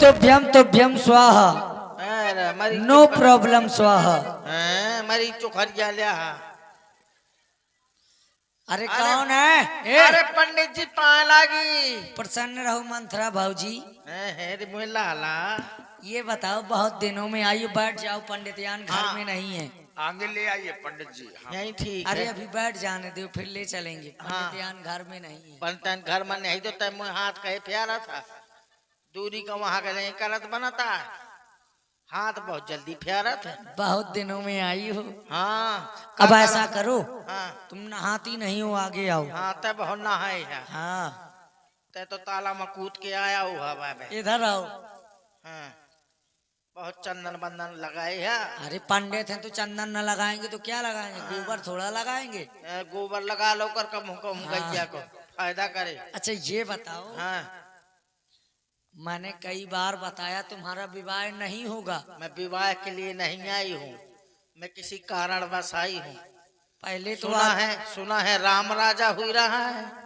तुभ्यम तुभ्यम स्वाहा, अरे मरी नो प्रॉब्लम स्वाहा। मरी चुखरिया लिया। अरे कौन है? अरे पंडित जी पाए लागी। प्रसन्न रहो मंथरा भाऊजी। रे मुझे लाला। ये बताओ, बहुत दिनों में आई हो, बैठ जाओ, पंडितयान घर में नहीं है। आगे ले आइए पंडित जी। हाँ। यही ठीक अरे है। अभी बैठ जाने दो, फिर ले चलेंगे। हाँ। पंडितयान घर में नहीं है। पंडितयान घर में नहीं तो तय मुझे हाथ कहे प्यारा था। दूरी का वहां का नहीं करत बनाता है। हाथ बहुत जल्दी प्यारा था। बहुत दिनों में आई हो। हाँ अब ऐसा करो, हाँ तुम नहाती नहीं हो, आगे आओ। हाँ तय बहुत नहाए है। हाँ, तय तो ताला में कूद के आया हुआ बाबे। इधर आओ। हाँ बहुत चंदन बंदन लगाए है। अरे पंडित हैं तो चंदन न लगाएंगे तो क्या लगाएंगे? गोबर थोड़ा लगाएंगे। गोबर लगा लो कर कम गैया को फायदा करे। अच्छा ये बताओ, हाँ मैंने कई बार बताया तुम्हारा विवाह नहीं होगा। मैं विवाह के लिए नहीं आई हूँ। मैं किसी कारणवश आई हूँ। पहले तो सुना है राम राजा हुई रहा है।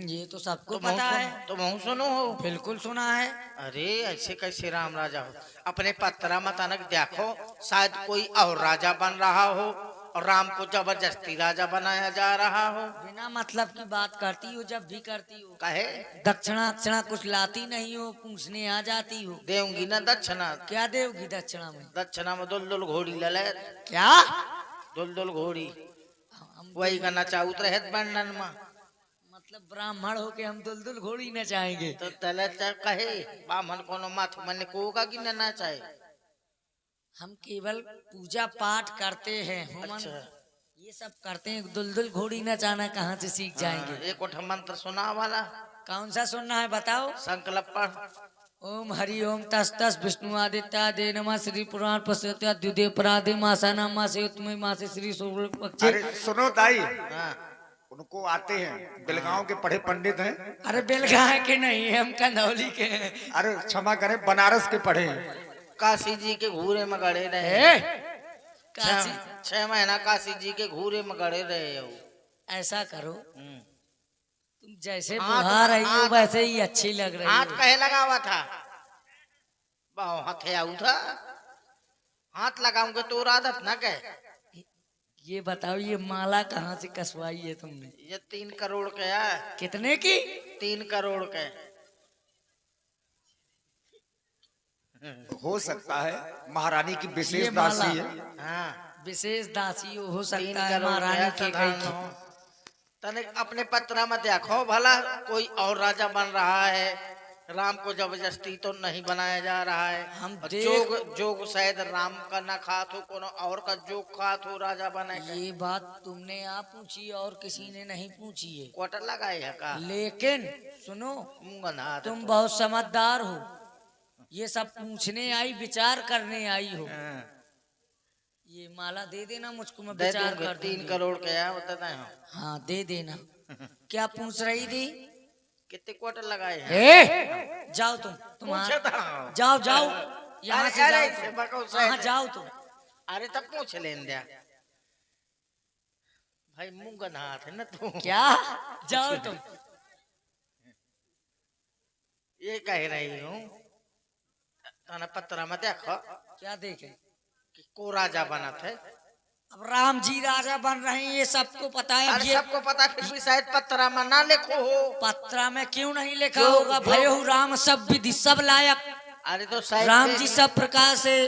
ये तो सबको पता है। तुम सुनो हो? बिल्कुल सुना है। अरे ऐसे कैसे राम राजा हो? अपने पत्रा मत अनक देखो, शायद कोई और राजा बन रहा हो और राम को जबरदस्ती राजा बनाया जा रहा हो। बिना मतलब की बात करती हो, जब भी करती हो। कहे दक्षिणा दक्षिणा कुछ लाती नहीं हो, पूछने आ जाती हो। देऊंगी ना दक्षिणा। क्या देगी दक्षिणा में? दक्षिणा में दुल घोड़ी ले ले। क्या? दुल घोड़ी वही का नचा उतरे बंडन में। मतलब ब्राह्मण हो के हम दुलदुल घोड़ी न चाहेंगे तो तले कहे बामन कोनो माथ मन को होगा कि ना चाहे। हम केवल पूजा पाठ करते हैं, होमन अच्छा। ये सब करते हैं। दुलदुल घोड़ी न चाहना कहाँ से सीख जाएंगे? एक उठ मंत्र सुना वाला। कौन सा सुनना है बताओ? संकल्प पढ़। ओम हरि ओम तस तस विष्णु आदित्य दे नमः श्री पुराण पश्यत्या द्युदे पराधे मासा नामा से उत्तम मासे श्री शुक्ल पक्षे। अरे सुनो ताई, हाँ उनको आते हैं, बेलगांव के पढ़े पंडित हैं। अरे बेलगाय के नहीं, हम कंदौली के हैं। अरे क्षमा करें, बनारस के पढ़े हैं। काशी जी के घूरे में गड़े रहे। काशी। 6 महीना काशी जी के घूरे में गड़े रहे हो। ऐसा करो, हम्म। तुम जैसे हाथ- बुहा रही हो हाथ- वैसे ही अच्छी लग रही हाथ हो। कहे लगा हुआ था? हाथ आऊ था। हाथ लगाऊंगे तो आदत ना कहे। ये बताओ, ये माला कहाँ से कसवाई है तुमने? ये 3 करोड़ के है। कितने की? 3 करोड़ के। हो सकता है महारानी की ये विशेष माला। दासी है। हाँ विशेष दासी हो 3 सकता है, करोड़ महारानी के के है। कई की। तने अपने पत्रा में देखो भला कोई और राजा बन रहा है। राम को जबरदस्ती तो नहीं बनाया जा रहा है। हम और देख- जोग शायद राम का ना खात हो, कोनो और का जोग खात हो राजा बने के। ये बात तुमने आप पूछी और किसी ने नहीं पूछी है। क्वार्टर लगाए है का? लेकिन सुनो, मुंगना तुम बहुत समझदार हो। ये सब पूछने आई, विचार करने आई हो। ये माला दे देना मुझको, मैं दे विचार दूंगा। कर 3 दूंगी। करोड़ के है बताता हूँ। हाँ दे देना। क्या पूछ रही थी? कितने क्वार्टर लगाए हैं? जाओ तुम पूछे था। जाओ जाओ, यहाँ से अरे, जाओ से बको तुम। से- हाँ जाओ तुम। अरे तब पूछ लेन दिया भाई। मुंगन हाथ है ना तू। क्या? जाओ तुम। ये कह रही हूँ ताना पत्रा में देखो क्या देखे? कि को राजा बना थे। अब राम जी राजा बन रहे हैं, ये सबको पता है। अब अरे ये सबको पता, फिर भी शायद पत्रा में ना लिखो हो। पत्रा में क्यों नहीं लिखा जो- होगा? जो- भयो राम सब विधि सब लायक। अरे तो शायद राम देख- जी सब प्रकार से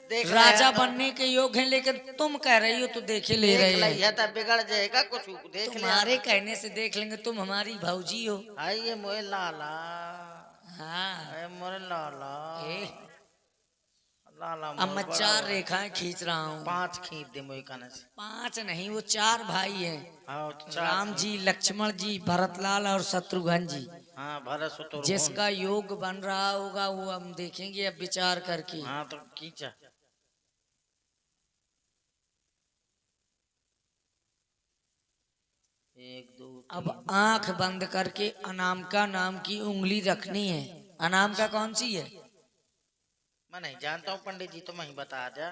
देख राजा रहे हैं। बनने के योग्य हैं, लेकिन तुम कह रही हो तो देखे ले देख रहे लई हैं। है तब बिगड़ जाएगा कुछ। देख ले तुम्हारे कहने से देख लेंगे, तुम हमारी भौजी हो। हाय ये मोए लाला। हाँ। हाय मोरे लाला। लाला अब मैं मोए 4 बड़ा- रेखाएं खींच रहा हूँ। 5 खींच दे मोए कने से। 5 नहीं, वो 4 भाई हैं। हाँ तो 4 राम जी, लक्ष्मण जी, भरतलाल और शत्रुघ्न जी। हाँ भरत शत्रुघ्न। जिसका योग बन रहा होगा वो हम देखेंगे अब विचार करके। हाँ तो खींचा। एक दो अब आंख बंद करके अनामिका नाम की उंगली रखनी है। अनामिका कौन सी है? मैं नहीं जानता हूँ पंडित जी, तो मैं ही बता जा।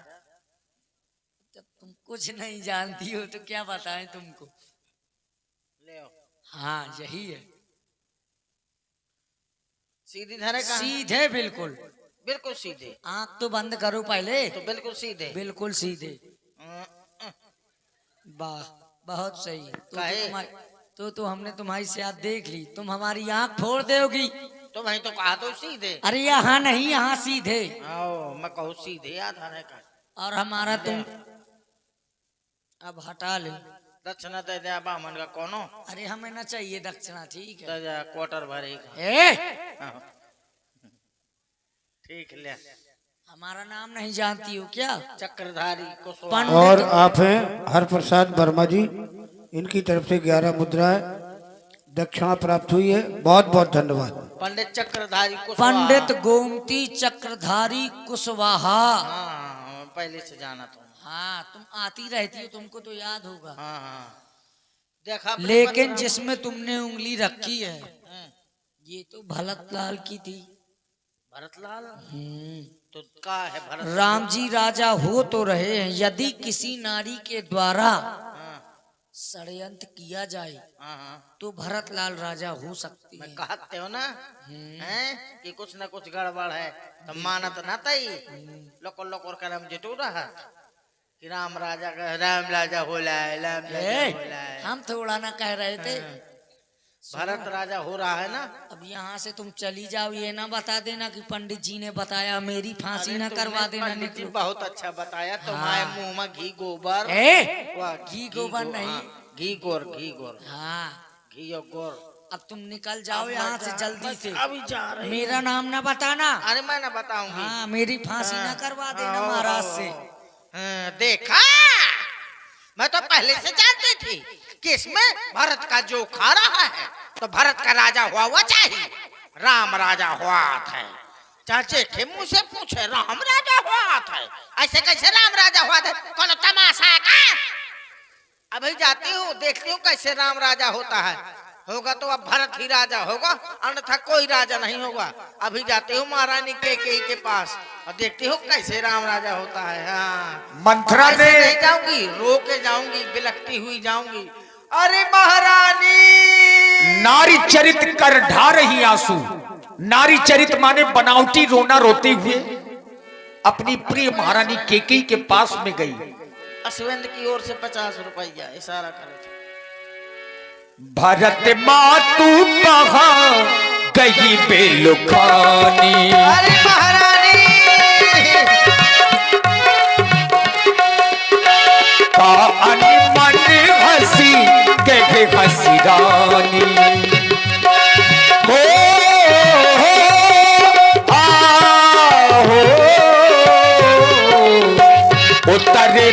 जब तुम कुछ नहीं जानती हो तो क्या बताएं तुमको? ले आओ। हाँ यही है, सीधी धरे का। सीधे बिल्कुल। बिल्कुल सीधे। आंख तो बंद करो पहले। तो बिल्कुल सीधे। बिल्कुल सीधे। अं, अं, वाह, बहुत सही। काहे? तो हमने तुम्हारी सेहत देख ली, तुम हमारी आंख फोड़ दोगी। तो वही तो कहा तो सीधे। अरे यहाँ नहीं, यहाँ सीधे। आओ मैं कहूँ सीधे आधा नहीं का। और हमारा तुम अब हटा ले। दक्षिणा दे दे बामन का कोनो। अरे हमें ना चाहिए दक्षिणा, ठीक है। दे जा क्वार्टर भरेगा। ए, हाँ। ठीक ले। हमारा नाम नहीं जानती हो क्या? चक्रधारी कुशवाहा। पंडित। और आप हैं हरप्रसाद वर्मा जी, इनकी तरफ से 11 मुद्राएं दक्षिणा प्राप्त हुई है। बहुत बहुत धन्यवाद। पंडित चक्रधारी कुशवाहा। पंडित गोमती चक्रधारी कुशवाहा। हाँ पहले से जाना तुम। हाँ, तुम आती रहती हो, तुमको तो याद होगा। हाँ हाँ देखा। लेकिन जिसमें तुमने उंगली रखी है, ये तो भरत लाल की थी। भरतलाल। हम्म। तो का है भरत? राम जी राजा हो तो रहे हैं, यदि किसी नारी के द्वारा हाँ षड्यंत्र किया जाए हाँ हाँ। तो भरत लाल राजा हो सकते मैं हैं। कहते हो ना हैं कि कुछ ना कुछ गड़बड़ है तो मानत ना तई लोको लोको करम जिटू रहा कि राम राजा होला है, राम राजा ए, होला है। हम थोड़ा ना कह रहे थे। भरत राजा हो रहा है ना। अब यहाँ से तुम चली जाओ, ये ना बता देना कि पंडित जी ने बताया, मेरी फांसी अरे ना तुमने करवा देना। पंडित जी निकलो। बहुत अच्छा बताया। तुम्हारे हाँ। मुंह में घी गोबर। ए, वाह, घी गोबर नहीं। हाँ, घी गोर घी गोर हाँ, घी और गोर। अब तुम निकल जाओ यहाँ से जल्दी से। अभी जा रहे। मेरा नाम ना बताना। अरे मैं ना बताऊंगी। हाँ, मेरी फांसी ना करवा देना महाराज से। देखा मैं तो पहले से जानती थी कि इसमें भरत का जो खा रहा है तो भरत का राजा हुआ चाहिए। राम राजा हुआ है। चाचे के मुंह से पूछे राम राजा हुआ है, ऐसे कैसे राम राजा हुआ है? कौन तमाशा का? अभी जाती हूँ देखती हूँ कैसे राम राजा होता है। होगा तो अब भरत ही राजा होगा, अन्यथा कोई राजा नहीं होगा। अभी जाती हूँ महारानी के पास और देखती हूँ कैसे राम राजा होता है। हाँ मंथरा ने नहीं जाऊंगी, रो के जाऊंगी, बिलखती हुई जाऊंगी। अरे महारानी। नारी चरित कर ढा रही आंसू। नारी चरित माने बनावटी रोना रोते हुए अपनी प्रिय महारानी केकई के पास में गई। अश्विन की ओर से 50 रुपया इशारा करे। भरत मातू कहाँ गई बेलुखानी। अरे महारानी। का अनमन हंसी कहे हंसी रानी। हो उतरे